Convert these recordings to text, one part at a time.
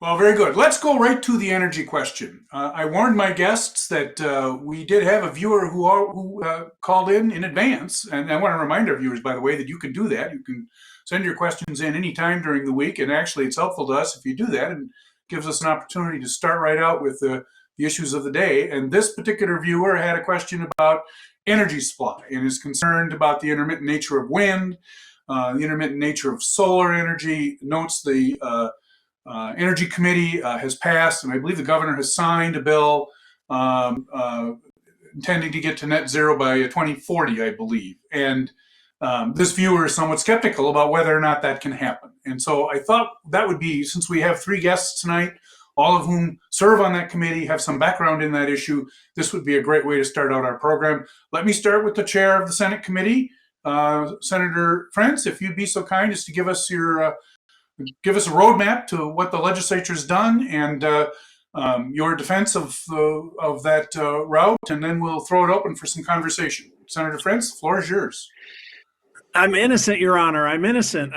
Well, very good. Let's go right to the energy question. I warned my guests that we did have a viewer who called in advance, and I want to remind our viewers, by the way, that you can do that. You can send your questions in anytime during the week, and actually, it's helpful to us if you do that, and gives us an opportunity to start right out with the issues of the day. And this particular viewer had a question about energy supply and is concerned about the intermittent nature of wind, the intermittent nature of solar energy. Notes the Energy Committee has passed, and I believe the governor has signed a bill um, uh, intending to get to net zero by 2040, I believe. And this viewer is somewhat skeptical about whether or not that can happen. And so I thought that would be, since we have three guests tonight, all of whom serve on that committee, have some background in that issue, this would be a great way to start out our program. Let me start with the chair of the Senate committee, Senator Frentz, if you'd be so kind as to give us a roadmap to what the legislature's done and your defense of that route, and then we'll throw it open for some conversation. Senator Frentz, the floor is yours. I'm innocent, Your Honor. I'm innocent.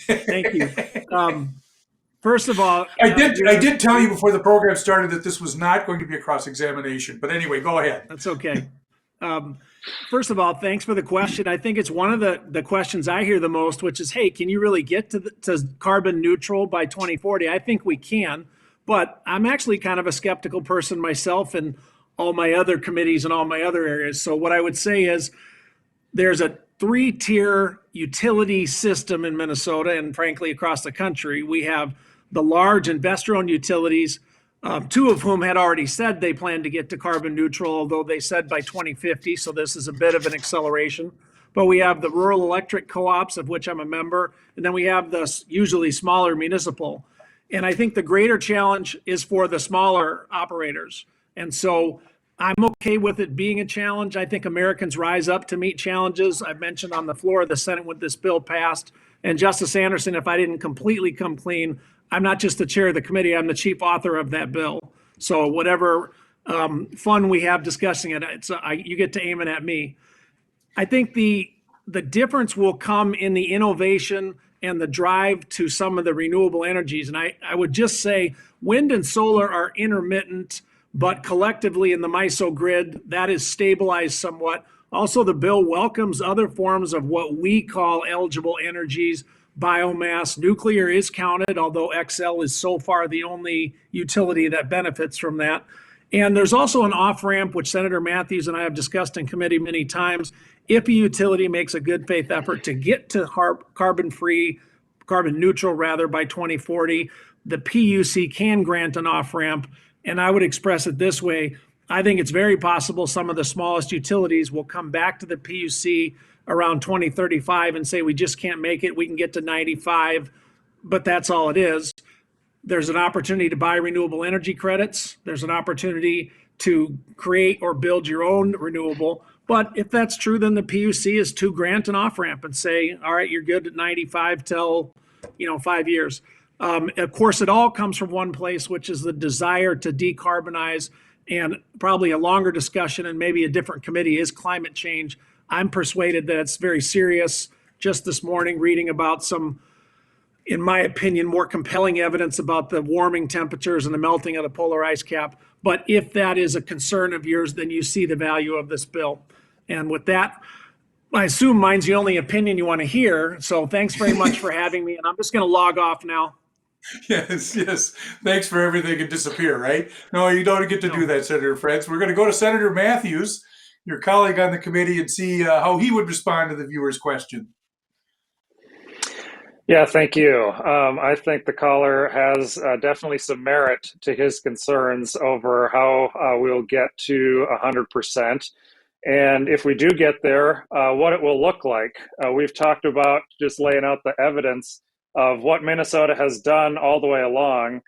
Thank you. First of all, I did tell you before the program started that this was not going to be a cross-examination, but anyway, go ahead. That's okay. First of all, thanks for the question. I think it's one of the questions I hear the most, which is, hey, can you really get to carbon neutral by 2040? I think we can, but I'm actually kind of a skeptical person myself in all my other committees and all my other areas. So what I would say is there's a three-tier utility system in Minnesota and frankly across the country. We have the large investor-owned utilities, two of whom had already said they plan to get to carbon neutral, although they said by 2050, so this is a bit of an acceleration. But we have the rural electric co-ops, of which I'm a member, and then we have the usually smaller municipal. And I think the greater challenge is for the smaller operators. And so I'm okay with it being a challenge. I think Americans rise up to meet challenges. I've mentioned on the floor of the Senate when this bill passed. And Justice Anderson, if I didn't completely come clean, I'm not just the chair of the committee, I'm the chief author of that bill. So whatever fun we have discussing it, you get to aim it at me. I think the difference will come in the innovation and the drive to some of the renewable energies. And I would just say wind and solar are intermittent, but collectively in the MISO grid, that is stabilized somewhat. Also, the bill welcomes other forms of what we call eligible energies, biomass. Nuclear is counted, although XL is so far the only utility that benefits from that. And there's also an off-ramp, which Senator Mathews and I have discussed in committee many times. If a utility makes a good faith effort to get to carbon neutral rather, by 2040, the PUC can grant an off-ramp. And I would express it this way. I think it's very possible some of the smallest utilities will come back to the PUC around 2035 and say, we just can't make it. We can get to 95, but that's all it is. There's an opportunity to buy renewable energy credits. There's an opportunity to create or build your own renewable. But if that's true, then the PUC is to grant an off-ramp and say, all right, you're good at 95 till 5 years. Of course, it all comes from one place, which is the desire to decarbonize, and probably a longer discussion and maybe a different committee is climate change. I'm persuaded that it's very serious. Just this morning, reading about some, in my opinion, more compelling evidence about the warming temperatures and the melting of the polar ice cap. But if that is a concern of yours, then you see the value of this bill. And with that, I assume mine's the only opinion you want to hear. So thanks very much for having me. And I'm just going to log off now. Yes. Thanks for everything and disappear, right? No, you don't get to do that, Senator Frentz. We're going to go to Senator Mathews, your colleague on the committee, and see how he would respond to the viewer's question. Yeah, thank you. I think the caller has definitely some merit to his concerns over how we'll get to 100%. And if we do get there, what it will look like. We've talked about just laying out the evidence of what Minnesota has done all the way along.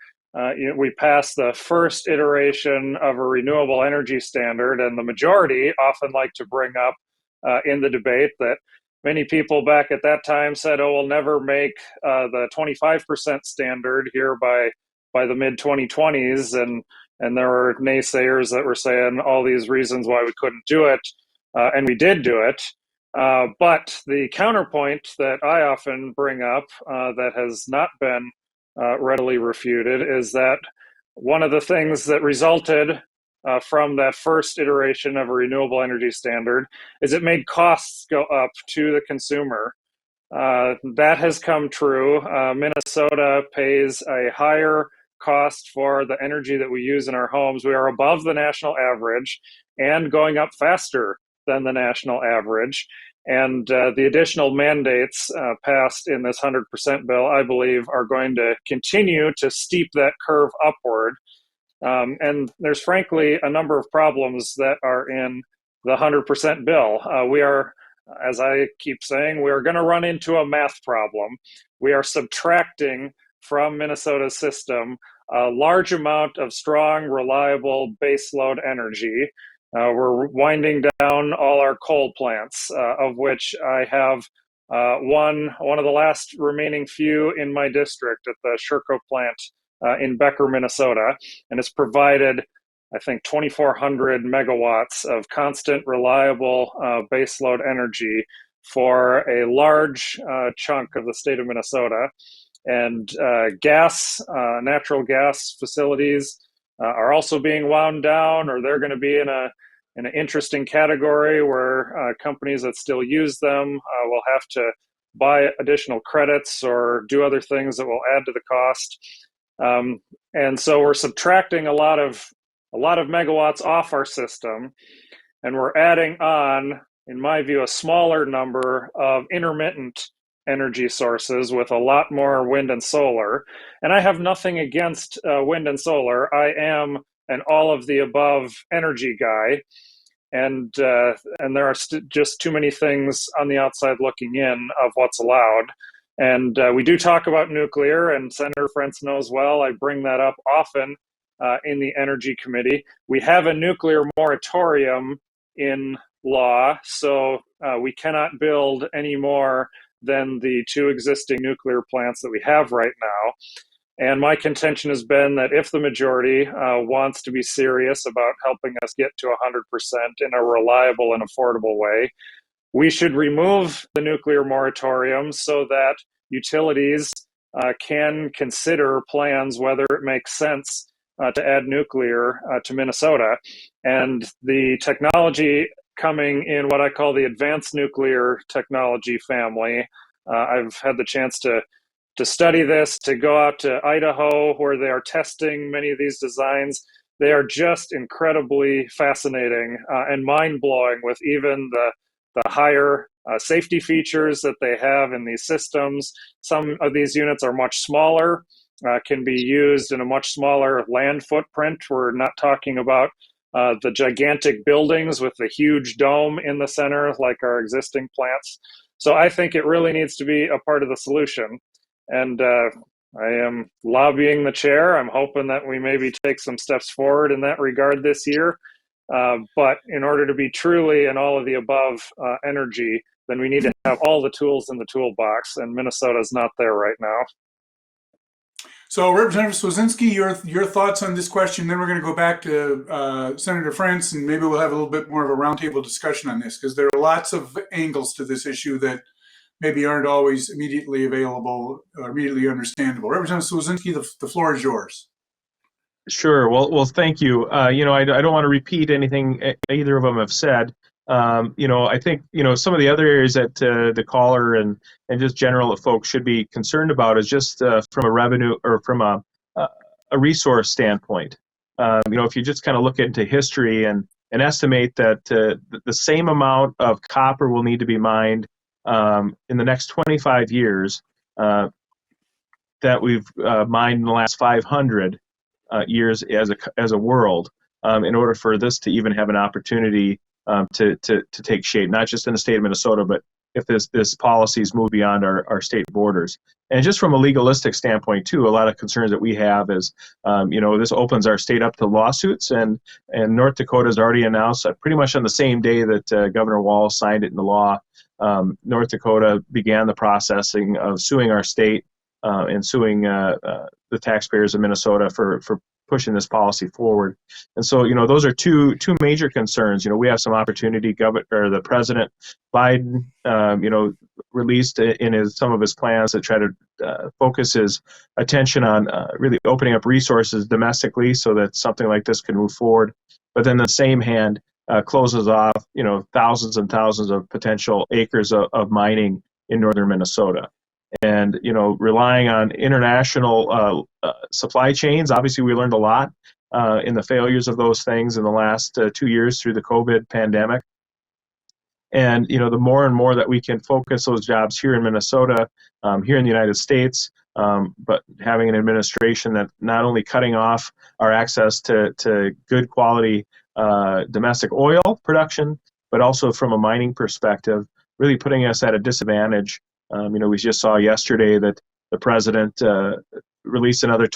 We passed the first iteration of a renewable energy standard, and the majority often like to bring up in the debate that many people back at that time said, oh, we'll never make the 25% standard here by the mid-2020s. And there were naysayers that were saying all these reasons why we couldn't do it. And we did do it. But the counterpoint that I often bring up that has not been readily refuted, is that one of the things that resulted from that first iteration of a renewable energy standard is it made costs go up to the consumer. That has come true. Minnesota pays a higher cost for the energy that we use in our homes. We are above the national average and going up faster than the national average. And the additional mandates passed in this 100% bill, I believe, are going to continue to steep that curve upward. And there's frankly a number of problems that are in the 100% bill. We are, as I keep saying, we are going to run into a math problem. We are subtracting from Minnesota's system a large amount of strong, reliable baseload energy. We're winding down all our coal plants, of which I have one of the last remaining few in my district at the Sherco plant in Becker, Minnesota, and it's provided, I think, 2,400 megawatts of constant, reliable baseload energy for a large chunk of the state of Minnesota. And natural gas facilities are also being wound down, or they're going to be in an interesting category where companies that still use them will have to buy additional credits or do other things that will add to the cost. And so we're subtracting a lot of megawatts off our system, and we're adding on, in my view, a smaller number of intermittent energy sources with a lot more wind and solar. And I have nothing against wind and solar. I am an all of the above energy guy. And there are just too many things on the outside looking in of what's allowed. And we do talk about nuclear, and Senator Frentz knows well. I bring that up often in the Energy Committee. We have a nuclear moratorium in law, so we cannot build any more than the 2 existing nuclear plants that we have right now. And my contention has been that if the majority wants to be serious about helping us get to 100% in a reliable and affordable way, we should remove the nuclear moratorium so that utilities can consider plans whether it makes sense to add nuclear to Minnesota. And the technology coming in what I call the advanced nuclear technology family, I've had the chance to study this, to go out to Idaho where they are testing many of these designs. They are just incredibly fascinating and mind-blowing with even the higher safety features that they have in these systems. Some of these units are much smaller, can be used in a much smaller land footprint. We're not talking about the gigantic buildings with the huge dome in the center like our existing plants. So I think it really needs to be a part of the solution. And I am lobbying the chair. I'm hoping that we maybe take some steps forward in that regard this year. But in order to be truly an all of the above energy, then we need to have all the tools in the toolbox, and Minnesota's not there right now. So, Representative Swedzinski, your thoughts on this question. Then we're going to go back to Senator Frentz, and maybe we'll have a little bit more of a roundtable discussion on this, because there are lots of angles to this issue that maybe aren't always immediately available or immediately understandable. Representative Swedzinski, the floor is yours. Sure. Well, thank you. I don't want to repeat anything either of them have said. I think, some of the other areas that the caller and just general folks should be concerned about is just from a revenue or from a resource standpoint. If you just kind of look into history and estimate that the same amount of copper will need to be mined in the next 25 years that we've mined in the last 500 years as a world, in order for this to even have an opportunity to take shape, not just in the state of Minnesota, but if this policies move beyond our state borders. And just from a legalistic standpoint too, a lot of concerns that we have is, this opens our state up to lawsuits, and North Dakota has already announced pretty much on the same day that Governor Walz signed it into law, North Dakota began the processing of suing our state and suing the taxpayers of Minnesota for pushing this policy forward. And so, those are two major concerns. We have some opportunity. The President Biden, released in some of his plans to try to focus his attention on really opening up resources domestically so that something like this can move forward. But then the same hand closes off, thousands and thousands of potential acres of mining in northern Minnesota. And, relying on international supply chains, obviously we learned a lot in the failures of those things in the last 2 years through the COVID pandemic. And, the more and more that we can focus those jobs here in Minnesota, here in the United States, but having an administration that not only cutting off our access to good quality domestic oil production, but also from a mining perspective, really putting us at a disadvantage. We just saw yesterday that the president released another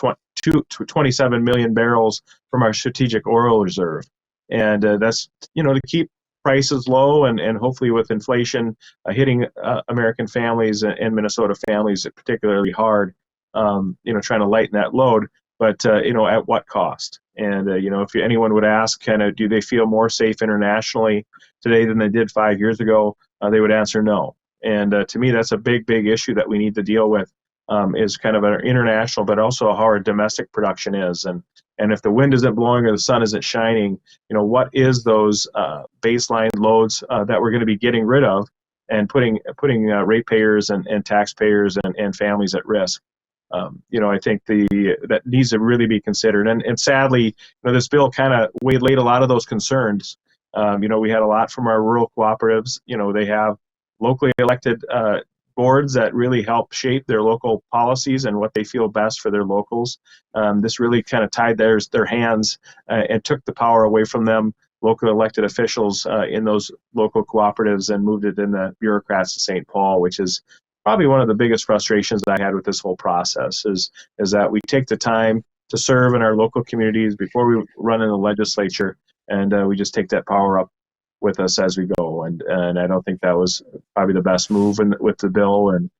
27 million barrels from our strategic oil reserve. And that's, to keep prices low and hopefully with inflation hitting American families and Minnesota families particularly hard, trying to lighten that load. But, at what cost? And, if anyone would ask, do they feel more safe internationally today than they did 5 years ago? They would answer no. And to me, that's a big, big issue that we need to deal with, is kind of our international, but also how our domestic production is. And if the wind isn't blowing or the sun isn't shining, what is those baseline loads that we're going to be getting rid of and putting ratepayers and taxpayers and families at risk? I think that needs to really be considered. And sadly, this bill kind of waylaid a lot of those concerns. We had a lot from our rural cooperatives. They have locally elected boards that really help shape their local policies and what they feel best for their locals. This really kind of tied their hands and took the power away from them, local elected officials in those local cooperatives, and moved it in the bureaucrats to St. Paul, which is probably one of the biggest frustrations that I had with this whole process is that we take the time to serve in our local communities before we run in the legislature, and we just take that power up with us as we go. And I don't think that was probably the best move with the bill, and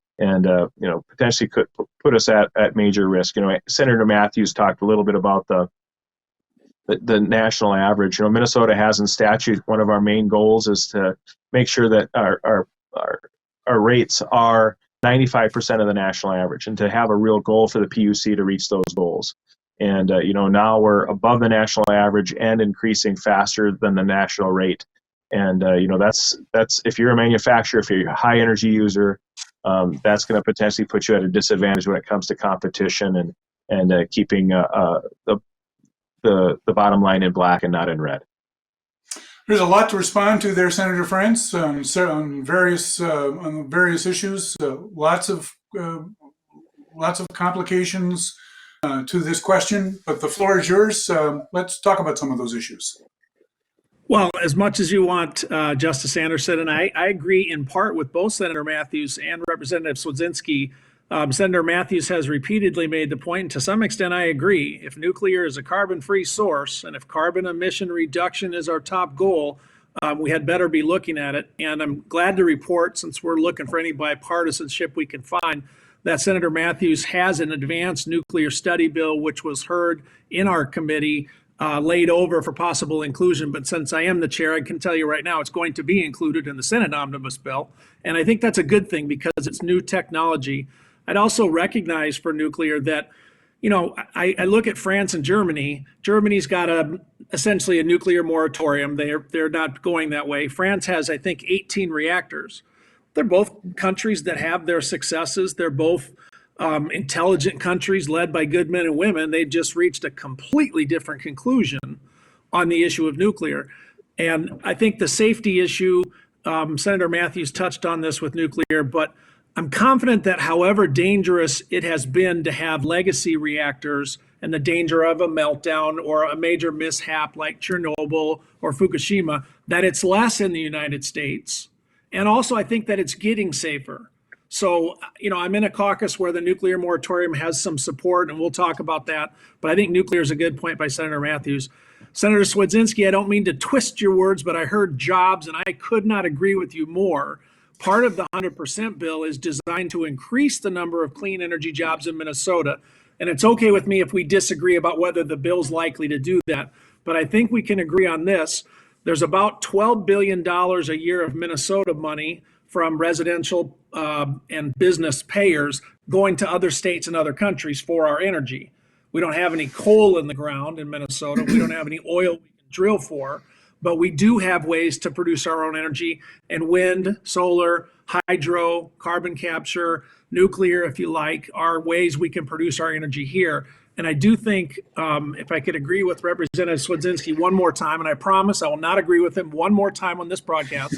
potentially could put us at major risk. Senator Mathews talked a little bit about the national average. Minnesota has in statute, one of our main goals is to make sure that our rates are 95% of the national average, and to have a real goal for the PUC to reach those goals. And now we're above the national average and increasing faster than the national rate. And that's if you're a manufacturer, if you're a high energy user, that's going to potentially put you at a disadvantage when it comes to competition and keeping the bottom line in black and not in red. There's a lot to respond to there, Senator Frentz, on various issues. Lots of complications to this question, but the floor is yours. Let's talk about some of those issues. Well, as much as you want, Justice Anderson, and I agree in part with both Senator Mathews and Representative Swedzinski. Senator Mathews has repeatedly made the point, and to some extent I agree, if nuclear is a carbon-free source and if carbon emission reduction is our top goal, we had better be looking at it. And I'm glad to report, since we're looking for any bipartisanship we can find, that Senator Mathews has an advanced nuclear study bill, which was heard in our committee, laid over for possible inclusion. But since I am the chair, I can tell you right now it's going to be included in the Senate omnibus bill. And I think that's a good thing because it's new technology. I'd also recognize for nuclear that, I look at France and Germany. Germany's got essentially a nuclear moratorium. They're not going that way. France has, I think, 18 reactors. They're both countries that have their successes. They're both intelligent countries led by good men and women. They've just reached a completely different conclusion on the issue of nuclear. And I think the safety issue, Senator Mathews touched on this with nuclear, but I'm confident that however dangerous it has been to have legacy reactors and the danger of a meltdown or a major mishap like Chernobyl or Fukushima, that it's less in the United States. And also, I think that it's getting safer. So, I'm in a caucus where the nuclear moratorium has some support, and we'll talk about that. But I think nuclear is a good point by Senator Mathews. Senator Swedzinski, I don't mean to twist your words, but I heard jobs, and I could not agree with you more. Part of the 100% bill is designed to increase the number of clean energy jobs in Minnesota. And it's okay with me if we disagree about whether the bill's likely to do that. But I think we can agree on this. There's about $12 billion a year of Minnesota money from residential and business payers going to other states and other countries for our energy. We don't have any coal in the ground in Minnesota. We don't have any oil we can drill for, but we do have ways to produce our own energy, and wind, solar, hydro, carbon capture, nuclear, if you like, are ways we can produce our energy here. And I do think, if I could agree with Representative Swedzinski one more time, and I promise I will not agree with him one more time on this broadcast,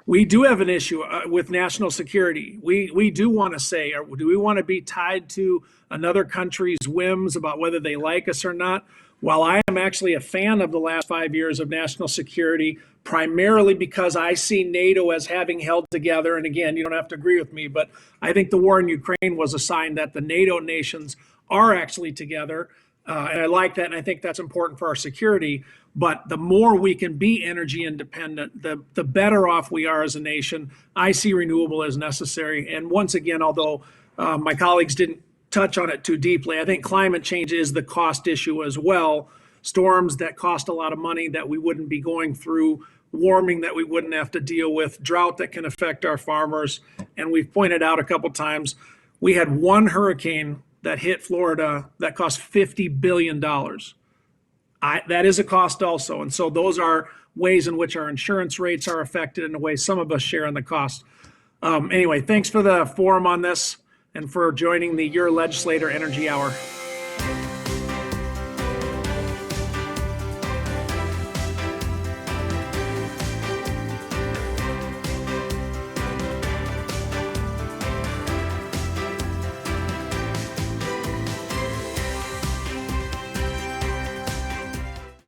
we do have an issue with national security. We do want to say, or do we want to be tied to another country's whims about whether they like us or not? While I am actually a fan of the last 5 years of national security, primarily because I see NATO as having held together, and again, you don't have to agree with me, but I think the war in Ukraine was a sign that the NATO nations are actually together. And I like that, and I think that's important for our security. But the more we can be energy independent, the better off we are as a nation. I see renewable as necessary. And once again, although my colleagues didn't touch on it too deeply, I think climate change is the cost issue as well. Storms that cost a lot of money that we wouldn't be going through, warming that we wouldn't have to deal with, drought that can affect our farmers. And we've pointed out a couple times, we had one hurricane that hit Florida that cost $50 billion. That is a cost also. And so those are ways in which our insurance rates are affected in a way some of us share in the cost. Anyway, thanks for the forum on this and for joining the Your Legislator Energy Hour.